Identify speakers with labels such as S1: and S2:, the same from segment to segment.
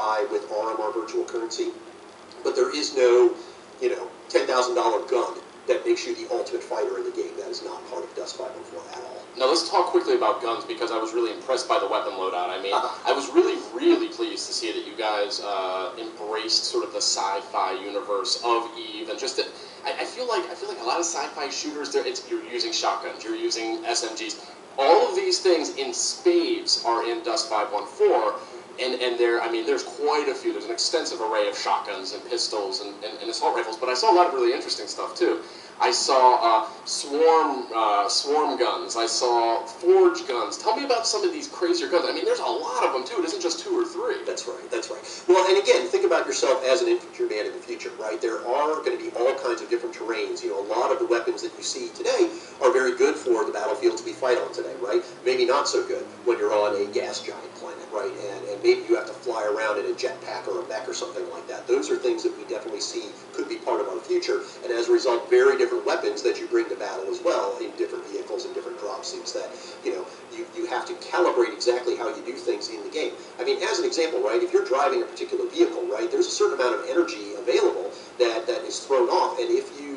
S1: buy with RMR virtual currency, but there is no, $10,000 gun that makes you the ultimate fighter in the game. That is not part of Dust 514 at all.
S2: Now let's talk quickly about guns, because I was really impressed by the weapon loadout. I mean, I was really, really pleased to see that you guys embraced sort of the sci-fi universe of EVE, and just that I feel like a lot of sci-fi shooters, you're using shotguns, you're using SMGs. All of these things in spades are in Dust 514, and there's quite a few. There's an extensive array of shotguns and pistols and assault rifles, but I saw a lot of really interesting stuff too. I saw swarm guns. I saw forge guns. Tell me about some of these crazier guns. I mean, there's a lot of them too. It isn't just 2 or 3.
S1: That's right. That's right. Well, and again, think about yourself as an infantryman in the future, right? There are going to be all kinds of different terrains. A lot of the weapons that you see today are very good for the battlefields we fight on today, right? Maybe not so good when you're on a gas giant planet, right? And maybe you have to fly around in a jetpack or a mech or something like that. Those are things that we definitely see could be part of our future, and as a result, very different weapons that you bring to battle as well in different vehicles and different drop suits that, you have to calibrate exactly how you do things in the game. I mean, as an example, right, if you're driving a particular vehicle, right, there's a certain amount of energy available that is thrown off, and if you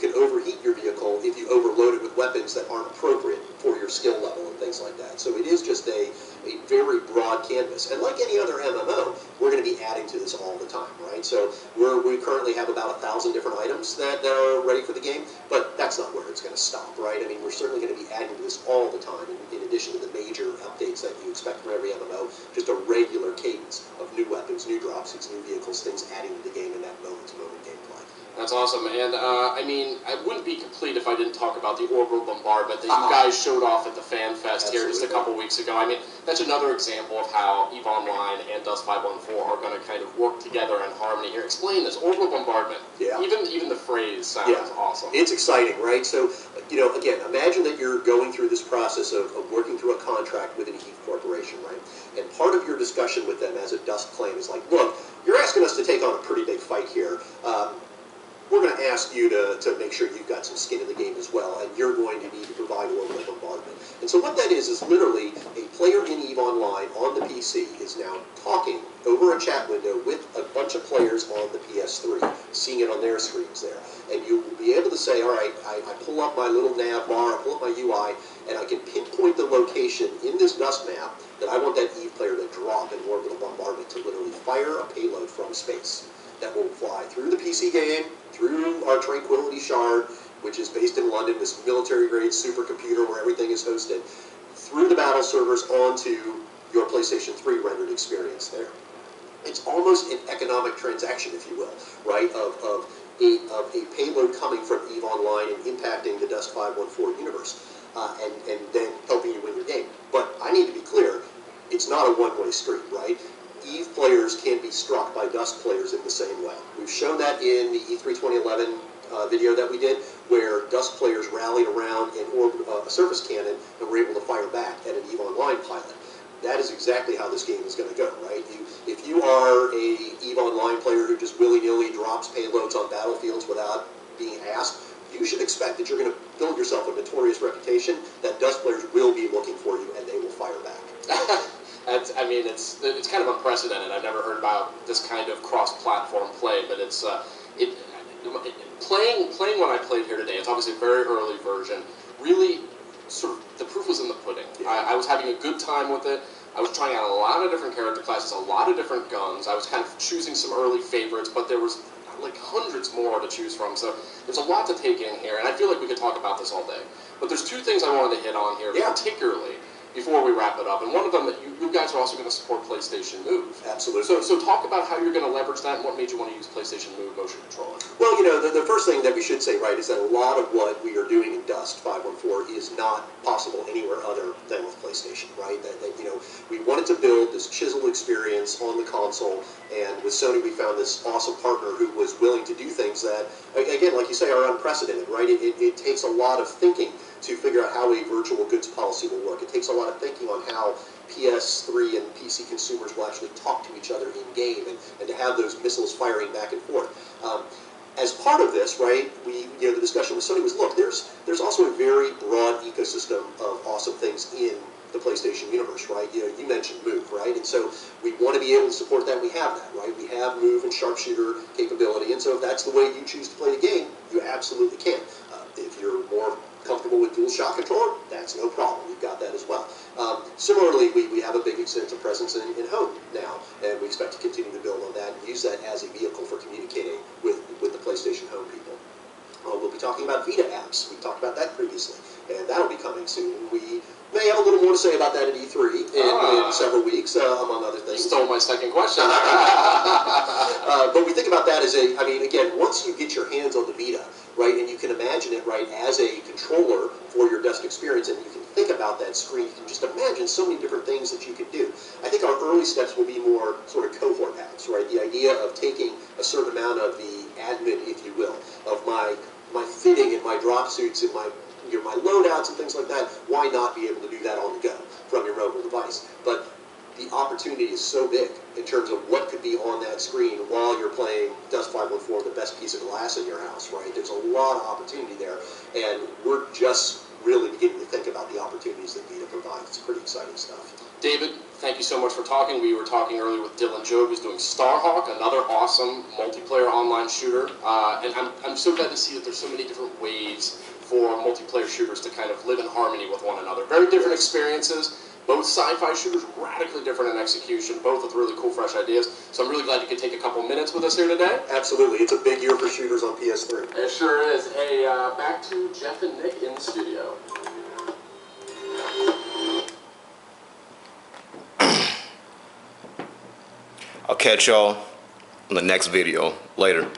S1: can overheat your vehicle if you overload it with weapons that aren't appropriate for your skill level and things like that. So it is just a very broad canvas. And like any other MMO, we're going to be adding to this all the time, right? So we currently have about 1,000 different items that are ready for the game, but that's not where it's going to stop, right? I mean, we're certainly going to be adding to this all the time, in addition to the major updates that you expect from every MMO, just a regular cadence of new weapons, new drop suits, new vehicles, things adding to the game in that moment-to-moment gameplay.
S2: That's awesome, and I wouldn't be complete if I didn't talk about the orbital bombardment that you guys showed off at the Fan Fest here just a couple weeks ago. I mean, that's another example of how EVE Online and Dust 514 are going to kind of work together in harmony here. Explain this, orbital bombardment.
S1: Yeah.
S2: Even the phrase sounds awesome.
S1: It's exciting, right? So, again, imagine that you're going through this process of working through a contract with an EVE corporation, right? And part of your discussion with them as a Dust claim is like, look, you're asking us to take on a pretty big fight here. We're going to ask you to make sure you've got some skin in the game as well, and you're going to need to provide orbital bombardment. And so what that is literally a player in EVE Online on the PC is now talking over a chat window with a bunch of players on the PS3, seeing it on their screens there. And you will be able to say, all right, I pull up my little nav bar, I pull up my UI, and I can pinpoint the location in this Dust map that I want that EVE player to drop an orbital bombardment to literally fire a payload from space that will fly through the PC game, through our Tranquility Shard, which is based in London, this military-grade supercomputer where everything is hosted, through the battle servers onto your PlayStation 3 rendered experience there. It's almost an economic transaction, if you will, right, of a payload coming from EVE Online and impacting the Dust 514 universe, and then helping you win your game. But I need to be clear, it's not a one-way street, right? EVE players can be struck by Dust players in the same way. We've shown that in the E3 2011 video that we did, where Dust players rallied around a surface cannon and were able to fire back at an EVE Online pilot. That is exactly how this game is going to go, right? If you are a EVE Online player who just willy-nilly drops payloads on battlefields without being asked, you should expect that you're going to build yourself a notorious reputation that Dust players will be looking for you and they will fire back.
S2: It's kind of unprecedented. I've never heard about this kind of cross-platform play, but it's playing what I played here today. It's obviously a very early version. Really, sort of the proof was in the pudding. I was having a good time with it. I was trying out a lot of different character classes, a lot of different guns. I was kind of choosing some early favorites, but there was like hundreds more to choose from. So there's a lot to take in here, and I feel like we could talk about this all day. But there's 2 things I wanted to hit on here, particularly before we wrap it up. And one of them, that you guys are also going to support PlayStation Move.
S1: Absolutely.
S2: So talk about how you're going to leverage that and what made you want to use PlayStation Move motion controller.
S1: Well, the first thing that we should say, right, is that a lot of what we are doing in Dust 514 is not possible anywhere other than with PlayStation, right? That we wanted to build this chiseled experience on the console, and with Sony we found this awesome partner who was willing to do things that, again, like you say, are unprecedented, right? It takes a lot of thinking to figure out how a virtual goods policy will work. It takes a lot of thinking on how PS3 and PC consumers will actually talk to each other in-game and to have those missiles firing back and forth. as part of this, right, the discussion with Sony was, look, there's also a very broad ecosystem of awesome things in the PlayStation universe, right? You mentioned Move, right? And so we want to be able to support that. We have that, right? We have Move and sharpshooter capability, and so if that's the way you choose to play the game, you absolutely can. If you're more comfortable with dual shock controller, that's no problem. We've got that as well. Similarly, we have a big extensive presence in home now, and we expect to continue to build on that and use that as a vehicle for communicating with the PlayStation Home people. We'll be talking about Vita apps. We've talked about that previously, and that'll be coming soon. We may have a little more to say about that at E3 in several weeks, among other things.
S2: You stole my second question.
S1: But we think about that as again, once you get your hands on the Vita, right, and you can imagine it, right, as a controller for your desk experience, and you can think about that screen, you can just imagine so many different things that you can do. I think our early steps will be more sort of cohort apps, right, the idea of taking a certain amount of the admin, if you will, of my fitting and my drop suits and my loadouts and things like that. Why not be able to do that on the go from your mobile device? But the opportunity is so big in terms of what could be on that screen while you're playing Dust 514, the best piece of glass in your house, right? There's a lot of opportunity there, and we're just really beginning to think about the opportunities that Vita provides. It's pretty exciting stuff.
S2: David, thank you so much for talking. We were talking earlier with Dylan Jobe, who's doing Starhawk, another awesome multiplayer online shooter. And I'm so glad to see that there's so many different ways for multiplayer shooters to kind of live in harmony with one another. Very different experiences. Both sci-fi shooters, radically different in execution, both with really cool, fresh ideas. So I'm really glad you could take a couple minutes with us here today.
S1: Absolutely. It's a big year for shooters on PS3.
S2: It sure is. Hey, back to Jeff and Nick in the studio.
S3: I'll catch y'all on the next video. Later.